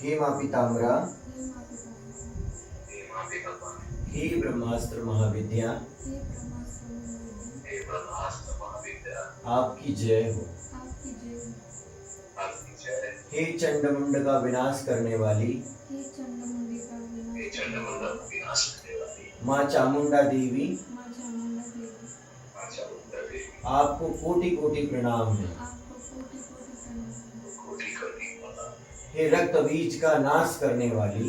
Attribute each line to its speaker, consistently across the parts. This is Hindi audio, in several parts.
Speaker 1: हे माँ पीताम्बरा,
Speaker 2: हे माँ पितामह,
Speaker 1: हे ब्रह्मास्त्र महाविद्या,
Speaker 2: हे ब्रह्मास्त्र महाविद्या,
Speaker 1: आपकी जय हो।
Speaker 2: आपकी जय हो।
Speaker 1: आपकी जय। हे चंडमुंड का विनाश करने वाली,
Speaker 2: हे चंडमुंडी का
Speaker 1: विनाश करने वाली माँ चामुंडा देवी,
Speaker 2: माँ चामुंडा देवी,
Speaker 1: आपको कोटि कोटि प्रणाम है।
Speaker 2: आपको कोटि कोटि प्रणाम।
Speaker 1: हे रक्त बीज का नाश करने वाली,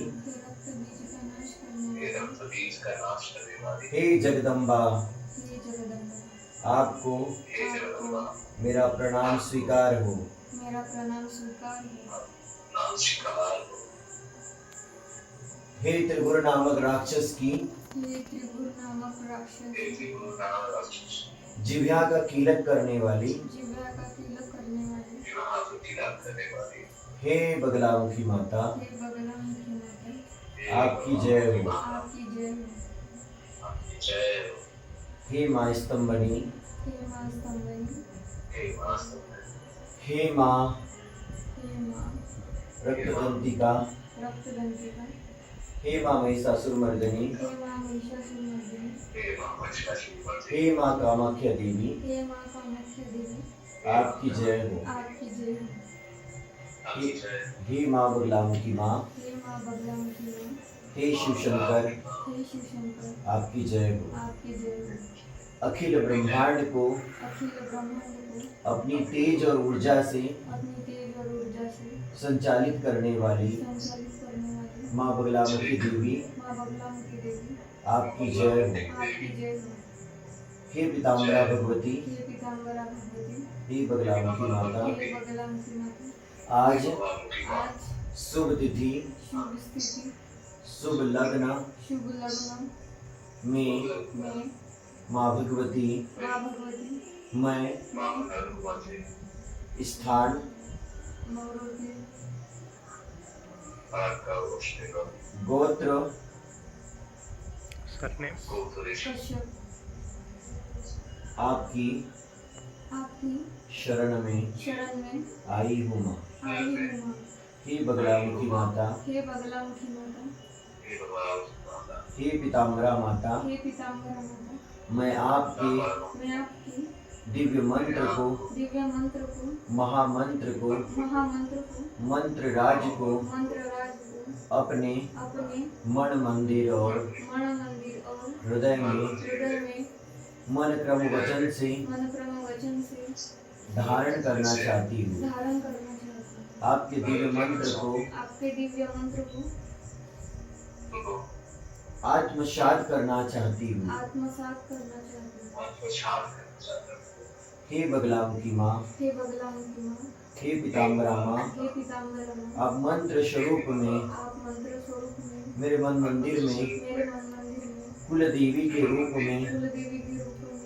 Speaker 2: हे रक्त बीज का नाश करने वाली,
Speaker 1: हे जगदम्बा,
Speaker 2: हे जगदम्बा,
Speaker 1: आपको मेरा प्रणाम स्वीकार हो।
Speaker 2: मेरा प्रणाम स्वीकार हो।
Speaker 1: हे त्रिपुर नामक राक्षस की,
Speaker 2: हे त्रिपुर नामक राक्षस,
Speaker 1: जिह्वा का कीलक करने वाली,
Speaker 2: जिह्वा का कीलक करने वाली,
Speaker 1: हे बगलामुखी माता,
Speaker 2: हे बगलामुखी माता,
Speaker 1: आपकी जय हो।
Speaker 2: आपकी जय हो।
Speaker 1: हे माँ स्तंभनी,
Speaker 2: हे माँ स्तंभनी,
Speaker 1: हे माँ
Speaker 2: हे माँ
Speaker 1: रक्तदंतिका,
Speaker 2: रक्तदंतिका,
Speaker 1: हे माँ महिषासुरमर्दिनी,
Speaker 2: हे माँ महिषासुरमर्दिनी,
Speaker 1: हे माँ कामाख्या देवी,
Speaker 2: हे माँ कामाख्या देवी,
Speaker 1: आपकी जय हो।
Speaker 2: आपकी जय हो।
Speaker 1: हे माँ बगलामुखी माँ,
Speaker 2: हे माँ बगलामुखी माँ,
Speaker 1: हे शिवशंकर,
Speaker 2: हे शिवशंकर,
Speaker 1: आपकी जय हो।
Speaker 2: आपकी जय हो।
Speaker 1: अखिल ब्रह्मांड को
Speaker 2: अखिल ब्रह्मांड को
Speaker 1: अपनी तेज और ऊर्जा से
Speaker 2: अपनी तेज और ऊर्जा से
Speaker 1: संचालित करने वाली माँ बगलामुखी देवी,
Speaker 2: माँ बगलामुखी देवी,
Speaker 1: आपकी जय हो।
Speaker 2: आपकी जय हो।
Speaker 1: हे पीताम्बरा भगवती,
Speaker 2: हे पीताम्बरा भगवती,
Speaker 1: हे बगलामुखी माता,
Speaker 2: हे बगलामुखी माता,
Speaker 1: आज
Speaker 2: आज
Speaker 1: शुभ तिथि,
Speaker 2: शुभ स्थिति,
Speaker 1: शुभ लग्न
Speaker 2: शुभ लग्न
Speaker 1: में
Speaker 2: में
Speaker 1: माँ भगवती,
Speaker 2: माँ भगवती,
Speaker 1: मैं स्थान
Speaker 2: मौरोधी,
Speaker 1: गोत्र
Speaker 2: कश्यप,
Speaker 1: आपकी
Speaker 2: आपकी
Speaker 1: शरण में आई हूँ माँ।
Speaker 2: आई हूँ माँ।
Speaker 1: हे बगलामुखी माता,
Speaker 2: हे बगलामुखी माता,
Speaker 1: हे पीताम्बरा माता,
Speaker 2: हे पीताम्बरा माता,
Speaker 1: मैं आपके
Speaker 2: मैं आपकी
Speaker 1: दिव्य मंत्र को, महामंत्र को, मंत्र राज को अपने मन मंदिर और हृदय में मन क्रम वचन से धारण करना चाहती हूँ। आपके दिव्य मंत्र को आत्मसात करना चाहती हूँ। हे बगलामुखी माँ, हे पीताम्बरा माँ, आप मंत्र स्वरूप में मेरे मन मंदिर में कुल देवी के रूप में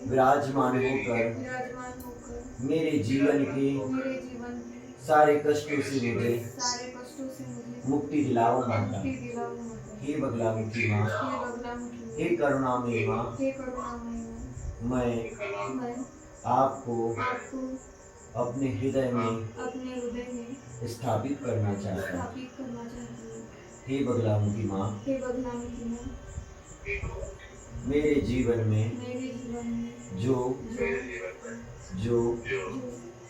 Speaker 1: विराजमान होकर मेरे जीवन के सारे कष्टों से मुझे मुक्ति दिलाओ माता। हे बगलामुखी माँ, हे करुणामयी माँ, मैं आपको अपने हृदय में स्थापित करना चाहता हूँ। हे बगलामुखी माँ, मेरे जीवन में जो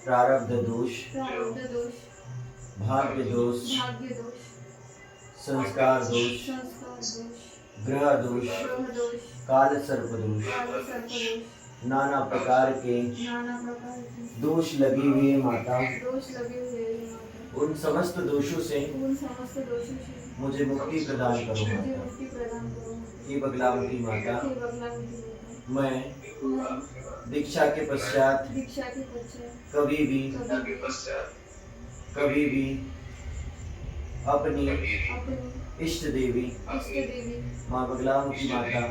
Speaker 1: प्रारब्ध दोष, भाग्य दोष, संस्कार दोष, ग्रह दोष, काल सर्प दोष, नाना प्रकार के दोष लगे हुए माता, उन समस्त दोषों से मुझे मुक्ति प्रदान करो माता। हे बगलामुखी माता, मैं दीक्षा के पश्चात कभी भी अपनी इष्ट देवी माँ बगलामुखी माता,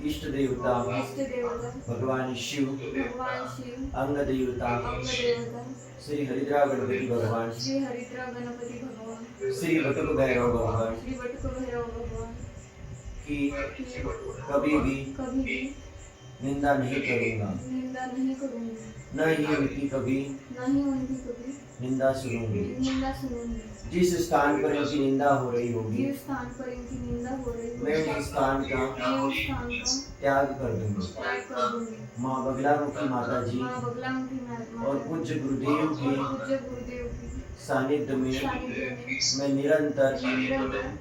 Speaker 1: इष्ट देवता भगवान शिव, अंग देवता श्री हरिद्रा गणपति भगवान, श्री बटुक भैरव भगवान की कभी भी निंदा नहीं करूँगा, न ही उनकी कभी निंदा सुनूंगी।
Speaker 2: निंदा सुनूंगी।
Speaker 1: जिस स्थान पर इनकी निंदा हो रही होगी,
Speaker 2: जिस स्थान पर इनकी निंदा हो रही
Speaker 1: मैं
Speaker 2: होगी,
Speaker 1: उस स्थान का
Speaker 2: मैं उस स्थान का
Speaker 1: त्याग कर दूंगी।
Speaker 2: त्याग कर दूंगी।
Speaker 1: माँ बगलामुखी माता जी
Speaker 2: माँ बगलामुखी माता
Speaker 1: और पूज्य गुरुदेव
Speaker 2: और
Speaker 1: की
Speaker 2: पूज्य गुरुदेव की
Speaker 1: सानिध्य में
Speaker 2: सानिध्य में
Speaker 1: मैं निरंतर
Speaker 2: निरंतर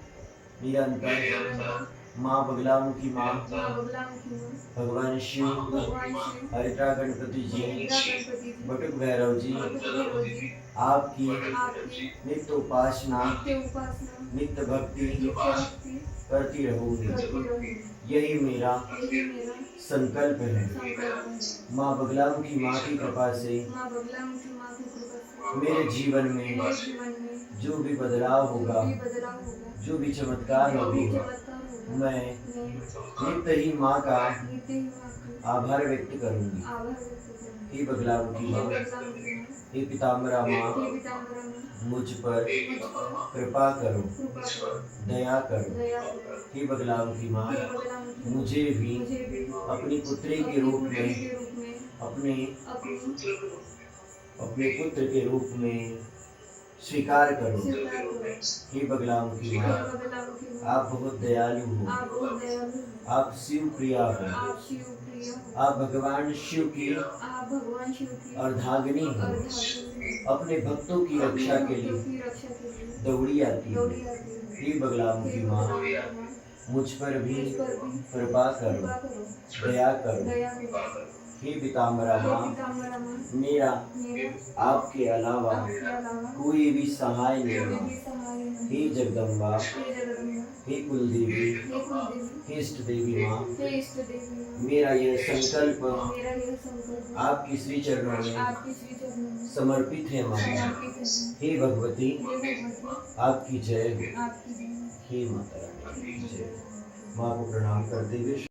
Speaker 1: निरंतर माँ बगलामुखी माँ,
Speaker 2: माँ बगलामुखी माँ,
Speaker 1: भगवान शिव,
Speaker 2: भगवान शिव,
Speaker 1: हरिद्रा गणपति जी,
Speaker 2: हरिद्रा गणपति जी,
Speaker 1: बटुक भैरव जी,
Speaker 2: बटुक भैरव जी,
Speaker 1: आपकी
Speaker 2: आपकी
Speaker 1: नित्य उपासना,
Speaker 2: नित्य उपासना,
Speaker 1: नित्य भक्ति
Speaker 2: नित्य भक्ति
Speaker 1: करती रहूंगी।
Speaker 2: करती रहूंगी।
Speaker 1: यही मेरा
Speaker 2: यही मेरा
Speaker 1: संकल्प है।
Speaker 2: संकल्प है।
Speaker 1: माँ बगलामुखी माँ की कृपा से
Speaker 2: माँ बगलामुखी माँ की कृपा से
Speaker 1: मेरे जीवन में
Speaker 2: मेरे जीवन में
Speaker 1: जो भी बदलाव होगा,
Speaker 2: जो भी बदलाव होगा,
Speaker 1: जो भी चमत्कार
Speaker 2: जो भी
Speaker 1: होगा,
Speaker 2: चमत्कार होगा,
Speaker 1: मैं नित्य ही माँ का
Speaker 2: नित्य ही माँ का
Speaker 1: आभार व्यक्त करूंगी।
Speaker 2: आभार व्यक्त करूंगी।
Speaker 1: हे बगलामुखी
Speaker 2: हे
Speaker 1: माँ,
Speaker 2: बगलामुखी माँ,
Speaker 1: हे पिताम्बरा माँ,
Speaker 2: हे पिताम्बरा माँ,
Speaker 1: मुझ पर
Speaker 2: मुझ पर
Speaker 1: कृपा करो,
Speaker 2: कृपा करो,
Speaker 1: दया करो।
Speaker 2: दया करो।
Speaker 1: हे बगलामुखी माँ,
Speaker 2: हे बगलामुखी माँ,
Speaker 1: मुझे भी
Speaker 2: मुझे भी
Speaker 1: अपनी पुत्री के
Speaker 2: अपनी
Speaker 1: रूप
Speaker 2: पुत्री
Speaker 1: में,
Speaker 2: के रूप में,
Speaker 1: अपने
Speaker 2: अपनी
Speaker 1: पुत्र के रूप में स्वीकार करो।
Speaker 2: स्वीकार करो।
Speaker 1: हे बगलामुखी
Speaker 2: हे
Speaker 1: माँ,
Speaker 2: बगलामुखी माँ,
Speaker 1: आप बहुत दयालु हो,
Speaker 2: आप बहुत दयालु हो,
Speaker 1: आप शिव प्रिया हो,
Speaker 2: आप शिव प्रिय हो,
Speaker 1: आप भगवान शिव की
Speaker 2: आप भगवान शिव की
Speaker 1: अर्धांगिनी हो,
Speaker 2: अर्धांगिनी हो,
Speaker 1: अपने भक्तों की रक्षा के
Speaker 2: भक्तों
Speaker 1: लिए
Speaker 2: की रक्षा के लिए
Speaker 1: दौड़ी आती हो।
Speaker 2: दौड़ी आती हो।
Speaker 1: हे बगलामुखी
Speaker 2: हे
Speaker 1: माँ,
Speaker 2: बगलामुखी माँ,
Speaker 1: मुझ पर भी
Speaker 2: मुझ पर भी
Speaker 1: कृपा
Speaker 2: कृपा
Speaker 1: करो,
Speaker 2: करो,
Speaker 1: दया करो।
Speaker 2: दया करो।
Speaker 1: हे पिताम्बरा
Speaker 2: हे
Speaker 1: माँ,
Speaker 2: पिताम्बरा माँ,
Speaker 1: मेरा
Speaker 2: मेरा
Speaker 1: आपके अलावा
Speaker 2: आपके अलावा
Speaker 1: कोई भी सहाय नहीं
Speaker 2: कोई
Speaker 1: है।
Speaker 2: भी सहाय नहीं
Speaker 1: हे
Speaker 2: है।
Speaker 1: जगदम्बा,
Speaker 2: हे जगदम्बा,
Speaker 1: हे कुलदेवी,
Speaker 2: हे कुलदेवी,
Speaker 1: हे इष्ट देवी माँ,
Speaker 2: हे इष्ट देवी माँ,
Speaker 1: मेरा यह संकल्प
Speaker 2: मेरा यह संकल्प
Speaker 1: आपकी श्री चरणों में
Speaker 2: आपके श्री चरणों में
Speaker 1: समर्पित है माँ।
Speaker 2: समर्पित है।
Speaker 1: हे भगवती,
Speaker 2: हे भगवती,
Speaker 1: आपकी जय हो।
Speaker 2: आपकी जय।
Speaker 1: हे माता रानी की जय। माँ को प्रणाम करते हुए